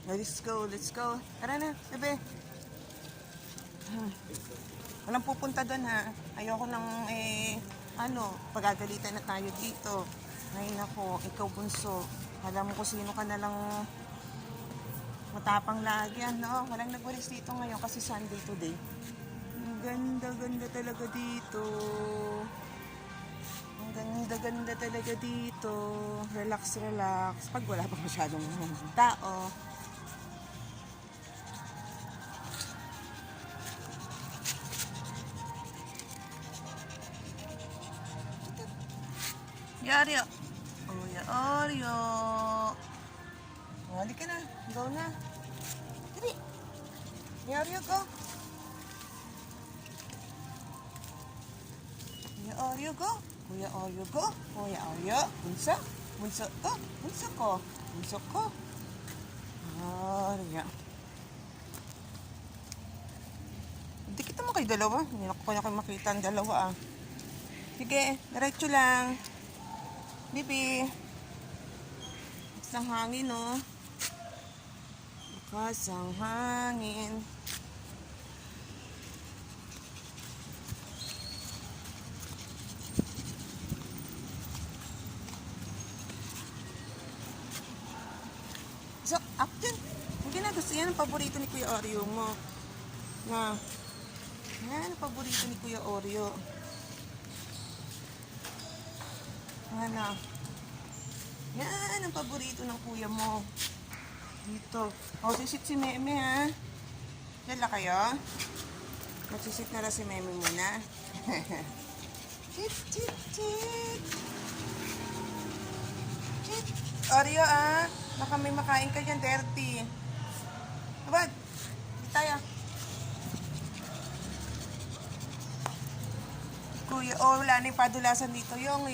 Let's go, let's go. Tara na, bebe. Walang pupunta doon ha. Ayoko nang pagagalitan na tayo dito. Ngayon ako, ikaw bunso. Alam mo kung sino ka na lang matapang lagi, ano? Walang nagwalis dito ngayon kasi Sunday today. Ang ganda-ganda talaga dito. Ang ganda-ganda talaga dito. Relax, relax. Pag wala pa masyadong tao. Oreo. Kuya Oreo. Hali ka na. Go na. Dali. Kuya Oreo, go. Kuya Oreo, go. Kuya Oreo, go. Kuya Oreo. Bunso. Bunso. Go. Bunso ko. Bunso ko. Oreo. Hindi kita mo kayo dalawa. Hindi ko na kayo makita ang dalawa Sige. Diretso lang. Bibi. Bukas ang hangin, Bukas ang hangin. So, up dyan. Hindi na gusto yan ang paborito ni Kuya Oreo mo. Yan ang paborito ni Kuya Oreo. Yan ang paborito ng kuya mo. Dito. Sisit si Meme, ha? Dala kayo? Magsisit na lang si Meme muna. Chit, chit, chit. Chit. Oreo, baka may makain ka dyan, dirty. Abad. Di tayo. Kuya, wala na yung padulasan dito yung